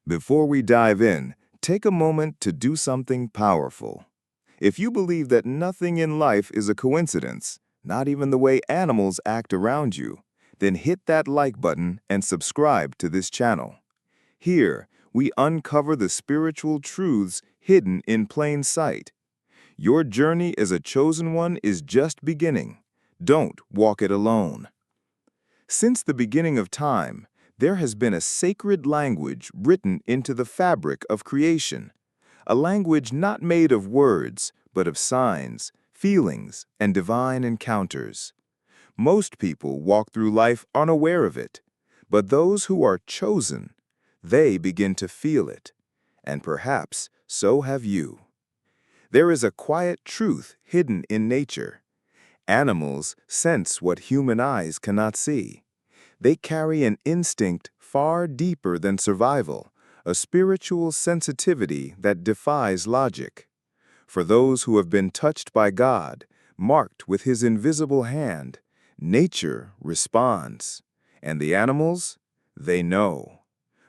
Before we dive in, take a moment to do something powerful. If you believe that nothing in life is a coincidence, not even the way animals act around you, then hit that like button and subscribe to this channel. Here, we uncover the spiritual truths hidden in plain sight. Your journey as a chosen one is just beginning. Don't walk it alone. Since the beginning of time, there has been a sacred language written into the fabric of creation, a language not made of words, but of signs, feelings, and divine encounters. Most people walk through life unaware of it, but those who are chosen, they begin to feel it, and perhaps so have you. There is a quiet truth hidden in nature. Animals sense what human eyes cannot see. They carry an instinct far deeper than survival, a spiritual sensitivity that defies logic. For those who have been touched by God, marked with His invisible hand, nature responds. And the animals? They know.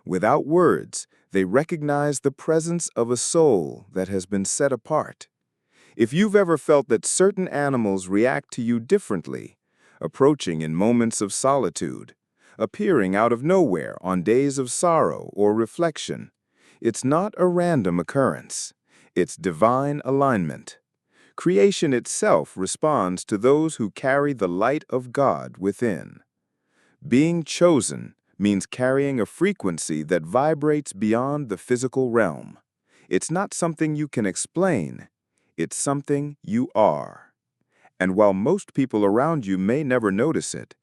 Without words, they recognize the presence of a soul that has been set apart. If you've ever felt that certain animals react to you differently, approaching in moments of solitude, appearing out of nowhere on days of sorrow or reflection, it's not a random occurrence. It's divine alignment. Creation itself responds to those who carry the light of God within. Being chosen means carrying a frequency that vibrates beyond the physical realm. It's not something you can explain. It's something you are. And while most people around you may never notice it,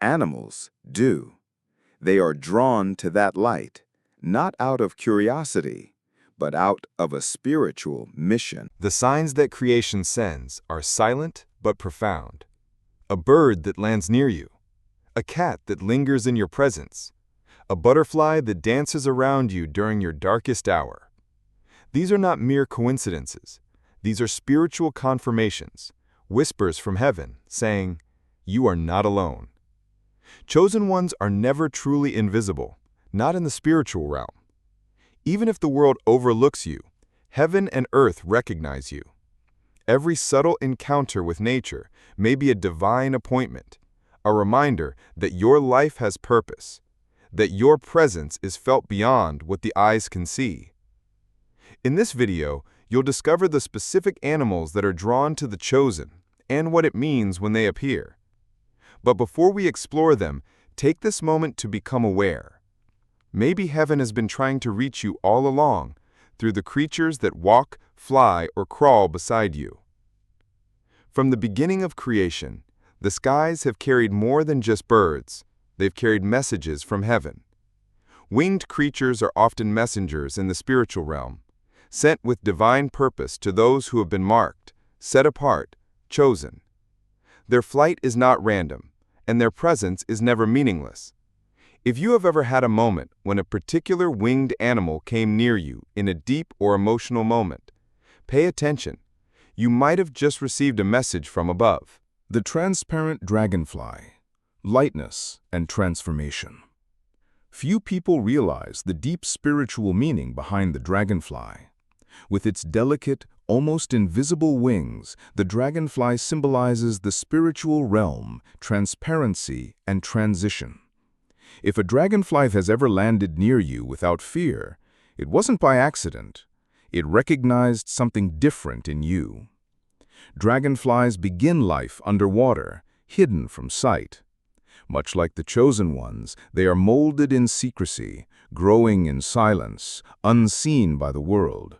animals do. They are drawn to that light, not out of curiosity, but out of a spiritual mission. The signs that creation sends are silent but profound. A bird that lands near you, a cat that lingers in your presence, a butterfly that dances around you during your darkest hour. These are not mere coincidences. These are spiritual confirmations, whispers from heaven saying, "You are not alone." Chosen ones are never truly invisible, not in the spiritual realm. Even if the world overlooks you, heaven and earth recognize you. Every subtle encounter with nature may be a divine appointment, a reminder that your life has purpose, that your presence is felt beyond what the eyes can see. In this video, you'll discover the specific animals that are drawn to the chosen and what it means when they appear. But before we explore them, take this moment to become aware. Maybe heaven has been trying to reach you all along through the creatures that walk, fly, or crawl beside you. From the beginning of creation, the skies have carried more than just birds. They've carried messages from heaven. Winged creatures are often messengers in the spiritual realm, sent with divine purpose to those who have been marked, set apart, chosen. Their flight is not random, and their presence is never meaningless. If you have ever had a moment when a particular winged animal came near you in a deep or emotional moment, pay attention. You might have just received a message from above. The transparent dragonfly, lightness and transformation. Few people realize the deep spiritual meaning behind the dragonfly. With its delicate, almost invisible wings, the dragonfly symbolizes the spiritual realm, transparency, and transition. If a dragonfly has ever landed near you without fear, it wasn't by accident. It recognized something different in you. Dragonflies begin life underwater, hidden from sight. Much like the chosen ones, they are molded in secrecy, growing in silence, unseen by the world.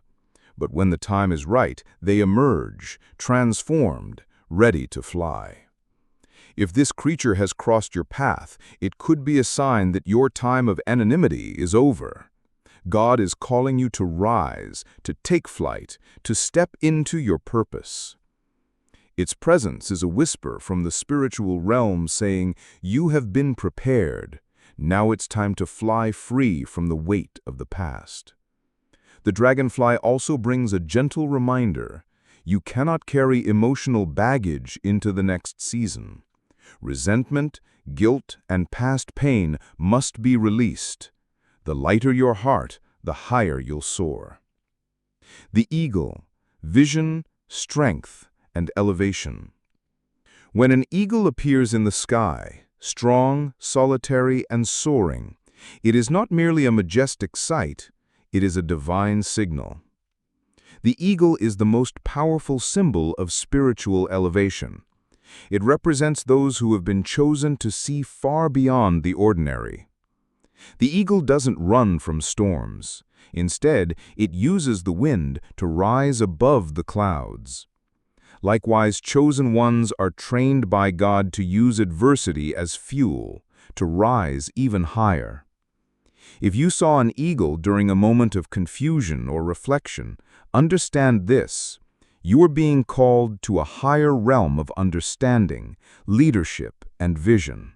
But when the time is right, they emerge, transformed, ready to fly. If this creature has crossed your path, it could be a sign that your time of anonymity is over. God is calling you to rise, to take flight, to step into your purpose. Its presence is a whisper from the spiritual realm saying, "You have been prepared. Now it's time to fly free from the weight of the past." The dragonfly also brings a gentle reminder. You cannot carry emotional baggage into the next season. Resentment, guilt, and past pain must be released. The lighter your heart, the higher you'll soar. The eagle, vision, strength, and elevation. When an eagle appears in the sky, strong, solitary, and soaring, it is not merely a majestic sight, it is a divine signal. The eagle is the most powerful symbol of spiritual elevation. It represents those who have been chosen to see far beyond the ordinary. The eagle doesn't run from storms. Instead, it uses the wind to rise above the clouds. Likewise, chosen ones are trained by God to use adversity as fuel, to rise even higher. If you saw an eagle during a moment of confusion or reflection, understand this: you are being called to a higher realm of understanding, leadership, and vision.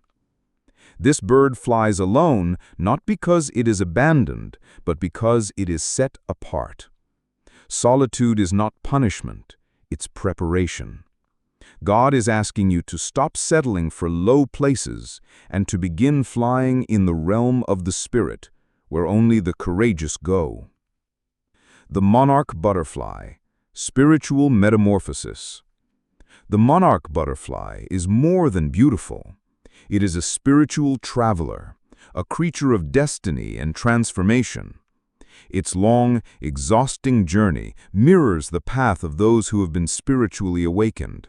This bird flies alone not because it is abandoned, but because it is set apart. Solitude is not punishment, it's preparation. God is asking you to stop settling for low places and to begin flying in the realm of the Spirit, where only the courageous go. The monarch butterfly, spiritual metamorphosis. The monarch butterfly is more than beautiful. It is a spiritual traveler, a creature of destiny and transformation. Its long, exhausting journey mirrors the path of those who have been spiritually awakened.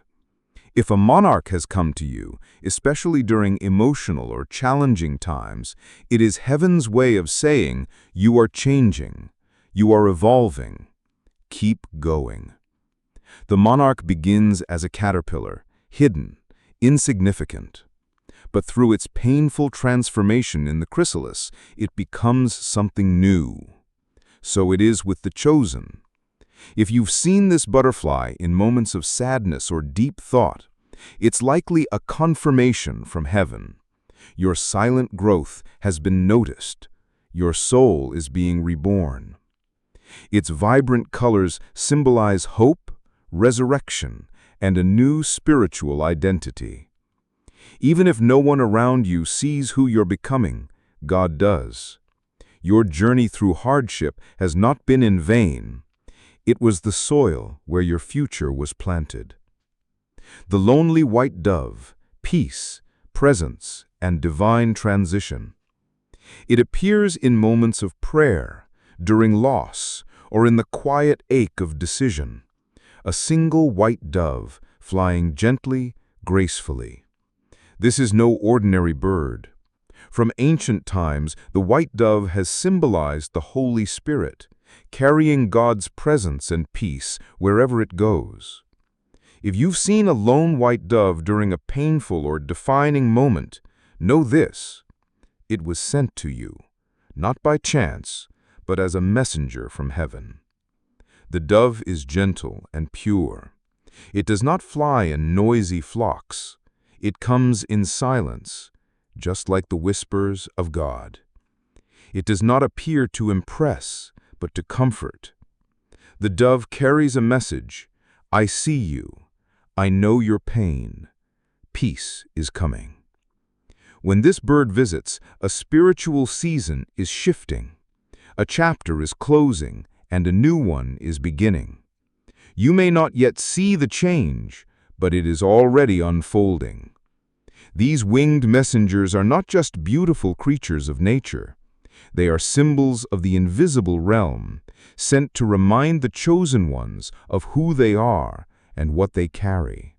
If a monarch has come to you, especially during emotional or challenging times, it is heaven's way of saying, you are changing, you are evolving. Keep going. The monarch begins as a caterpillar, hidden, insignificant. But through its painful transformation in the chrysalis, it becomes something new. So it is with the chosen. If you've seen this butterfly in moments of sadness or deep thought, it's likely a confirmation from heaven. Your silent growth has been noticed. Your soul is being reborn. Its vibrant colors symbolize hope, resurrection, and a new spiritual identity. Even if no one around you sees who you're becoming, God does. Your journey through hardship has not been in vain. It was the soil where your future was planted. The lonely white dove, peace, presence, and divine transition. It appears in moments of prayer, during loss, or in the quiet ache of decision. A single white dove flying gently, gracefully. This is no ordinary bird. From ancient times, the white dove has symbolized the Holy Spirit, carrying God's presence and peace wherever it goes. If you've seen a lone white dove during a painful or defining moment, know this: it was sent to you, not by chance, but as a messenger from heaven. The dove is gentle and pure. It does not fly in noisy flocks. It comes in silence, just like the whispers of God. It does not appear to impress, but to comfort. The dove carries a message: I see you. I know your pain. Peace is coming. When this bird visits, a spiritual season is shifting. A chapter is closing, and a new one is beginning. You may not yet see the change, but it is already unfolding. These winged messengers are not just beautiful creatures of nature. They are symbols of the invisible realm, sent to remind the chosen ones of who they are and what they carry.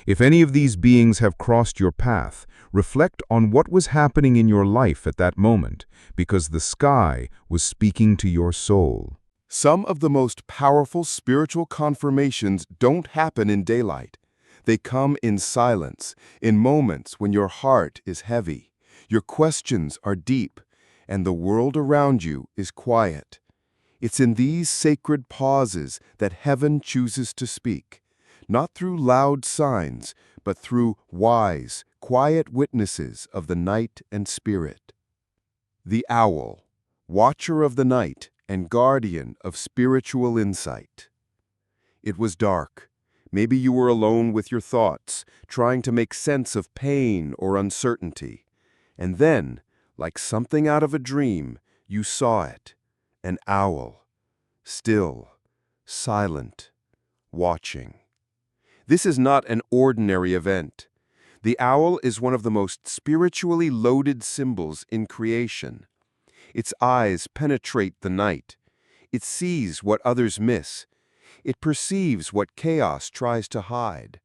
If any of these beings have crossed your path, reflect on what was happening in your life at that moment, because the sky was speaking to your soul. Some of the most powerful spiritual confirmations don't happen in daylight. They come in silence, in moments when your heart is heavy, your questions are deep, and the world around you is quiet. It's in these sacred pauses that heaven chooses to speak, not through loud signs, but through wise, quiet witnesses of the night and spirit. The owl, watcher of the night and guardian of spiritual insight. It was dark. Maybe you were alone with your thoughts, trying to make sense of pain or uncertainty. And then, like something out of a dream, you saw it. An owl, still, silent, watching. This is not an ordinary event. The owl is one of the most spiritually loaded symbols in creation. Its eyes penetrate the night. It sees what others miss. It perceives what chaos tries to hide.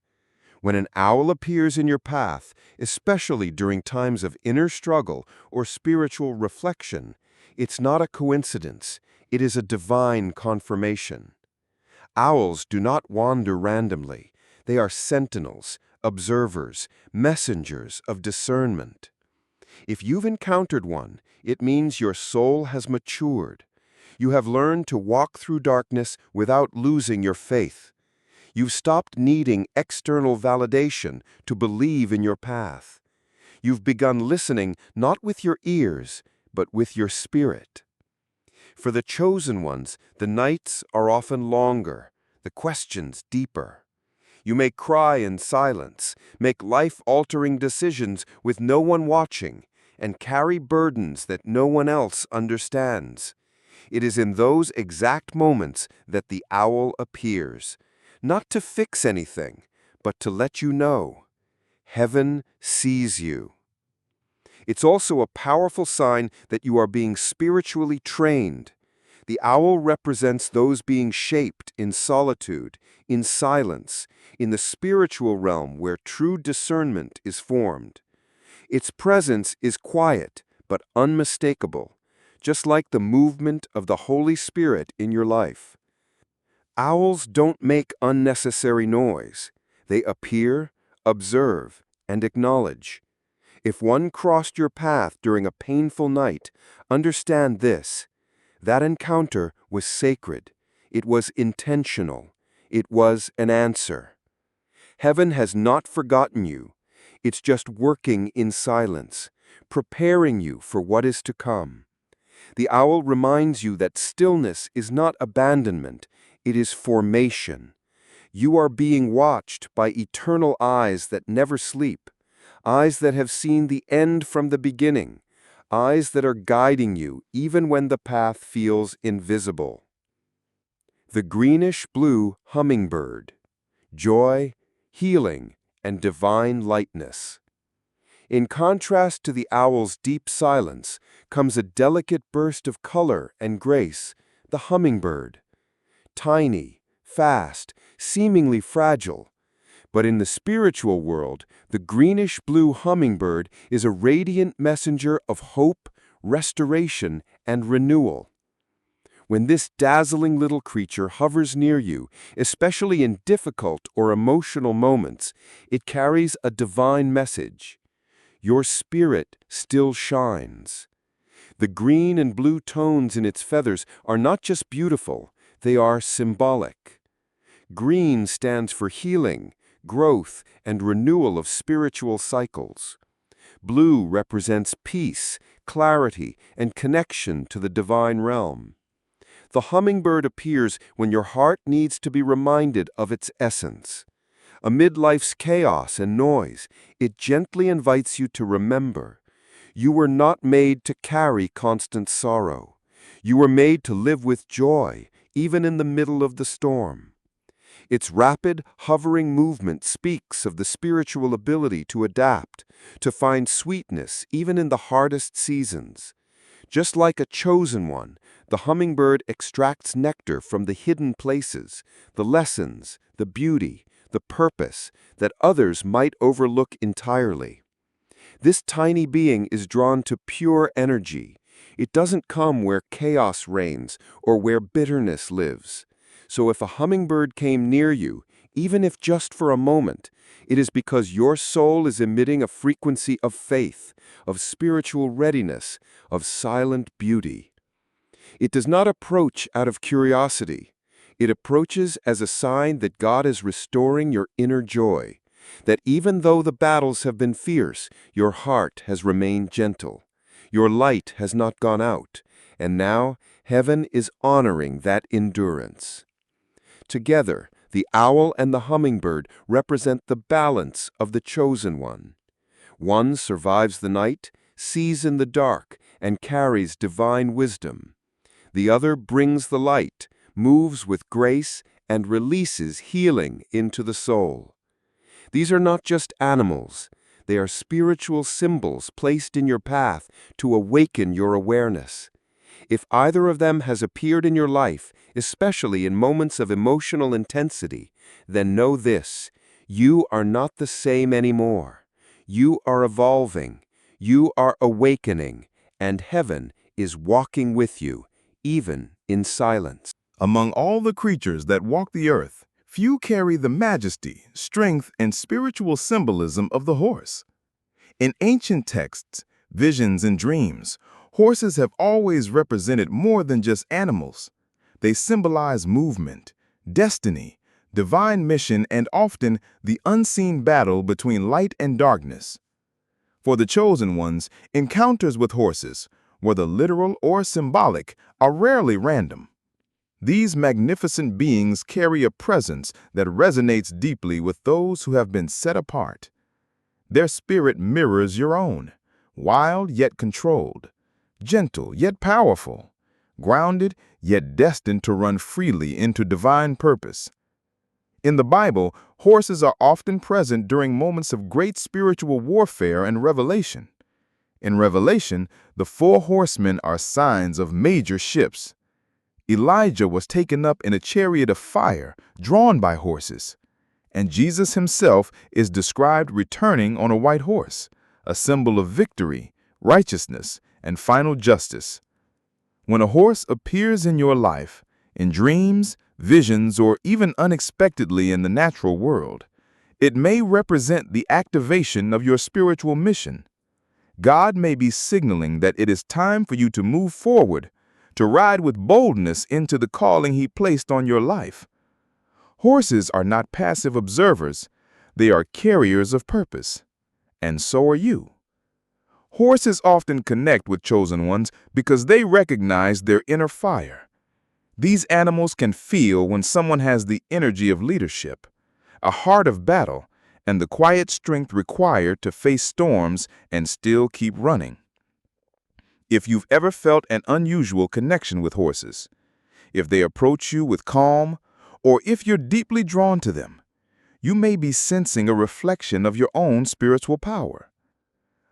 When an owl appears in your path, especially during times of inner struggle or spiritual reflection, it's not a coincidence. It is a divine confirmation. Owls do not wander randomly. They are sentinels, observers, messengers of discernment. If you've encountered one, it means your soul has matured. You have learned to walk through darkness without losing your faith. You've stopped needing external validation to believe in your path. You've begun listening not with your ears, but with your spirit. For the chosen ones, the nights are often longer, the questions deeper. You may cry in silence, make life-altering decisions with no one watching, and carry burdens that no one else understands. It is in those exact moments that the owl appears, not to fix anything, but to let you know. Heaven sees you. It's also a powerful sign that you are being spiritually trained. The owl represents those being shaped in solitude, in silence, in the spiritual realm where true discernment is formed. Its presence is quiet but unmistakable, just like the movement of the Holy Spirit in your life. Owls don't make unnecessary noise. They appear, observe, and acknowledge. If one crossed your path during a painful night, understand this. That encounter was sacred. It was intentional. It was an answer. Heaven has not forgotten you. It's just working in silence, preparing you for what is to come. The owl reminds you that stillness is not abandonment, it is formation. You are being watched by eternal eyes that never sleep, eyes that have seen the end from the beginning, eyes that are guiding you even when the path feels invisible. The greenish-blue hummingbird. Joy, healing, and divine lightness. In contrast to the owl's deep silence comes a delicate burst of color and grace, the hummingbird. Tiny, fast, seemingly fragile. But in the spiritual world, the greenish-blue hummingbird is a radiant messenger of hope, restoration, and renewal. When this dazzling little creature hovers near you, especially in difficult or emotional moments, it carries a divine message. Your spirit still shines. The green and blue tones in its feathers are not just beautiful, they are symbolic. Green stands for healing, growth, and renewal of spiritual cycles. Blue represents peace, clarity, and connection to the divine realm. The hummingbird appears when your heart needs to be reminded of its essence. Amid life's chaos and noise, it gently invites you to remember. You were not made to carry constant sorrow. You were made to live with joy, even in the middle of the storm. Its rapid, hovering movement speaks of the spiritual ability to adapt, to find sweetness even in the hardest seasons. Just like a chosen one, the hummingbird extracts nectar from the hidden places, the lessons, the beauty, the purpose that others might overlook entirely. This tiny being is drawn to pure energy. It doesn't come where chaos reigns or where bitterness lives. So if a hummingbird came near you, even if just for a moment, it is because your soul is emitting a frequency of faith, of spiritual readiness, of silent beauty. It does not approach out of curiosity. It approaches as a sign that God is restoring your inner joy, that even though the battles have been fierce, your heart has remained gentle. Your light has not gone out, and now heaven is honoring that endurance. Together, the owl and the hummingbird represent the balance of the chosen one. One survives the night, sees in the dark, and carries divine wisdom. The other brings the light, moves with grace, and releases healing into the soul. These are not just animals. They are spiritual symbols placed in your path to awaken your awareness. If either of them has appeared in your life, especially in moments of emotional intensity, then know this: you are not the same anymore. You are evolving, you are awakening, and heaven is walking with you, even in silence. Among all the creatures that walk the earth, few carry the majesty, strength, and spiritual symbolism of the horse. In ancient texts, visions, and dreams, horses have always represented more than just animals. They symbolize movement, destiny, divine mission, and often the unseen battle between light and darkness. For the chosen ones, encounters with horses, whether literal or symbolic, are rarely random. These magnificent beings carry a presence that resonates deeply with those who have been set apart. Their spirit mirrors your own, wild yet controlled, gentle yet powerful, grounded yet destined to run freely into divine purpose. In the Bible, horses are often present during moments of great spiritual warfare and revelation. In Revelation, the 4 horsemen are signs of major shifts. Elijah was taken up in a chariot of fire, drawn by horses. And Jesus himself is described returning on a white horse, a symbol of victory, righteousness, and final justice. When a horse appears in your life, in dreams, visions, or even unexpectedly in the natural world, it may represent the activation of your spiritual mission. God may be signaling that it is time for you to move forward, to ride with boldness into the calling He placed on your life. Horses are not passive observers, they are carriers of purpose. And so are you. Horses often connect with chosen ones because they recognize their inner fire. These animals can feel when someone has the energy of leadership, a heart of battle, and the quiet strength required to face storms and still keep running. If you've ever felt an unusual connection with horses, if they approach you with calm, or if you're deeply drawn to them, you may be sensing a reflection of your own spiritual power.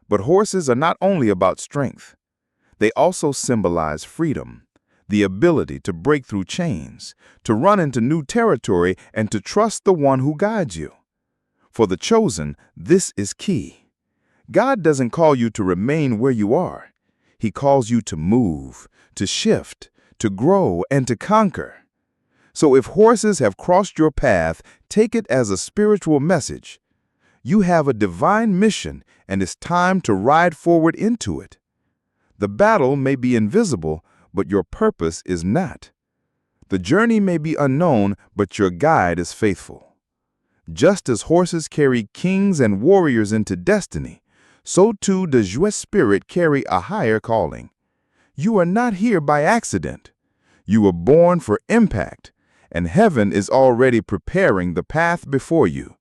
But horses are not only about strength. They also symbolize freedom, the ability to break through chains, to run into new territory, and to trust the one who guides you. For the chosen, this is key. God doesn't call you to remain where you are. He calls you to move, to shift, to grow, and to conquer. So if horses have crossed your path, take it as a spiritual message. You have a divine mission, and it's time to ride forward into it. The battle may be invisible, but your purpose is not. The journey may be unknown, but your guide is faithful. Just as horses carry kings and warriors into destiny, so too does your spirit carry a higher calling. You are not here by accident. You were born for impact, and heaven is already preparing the path before you.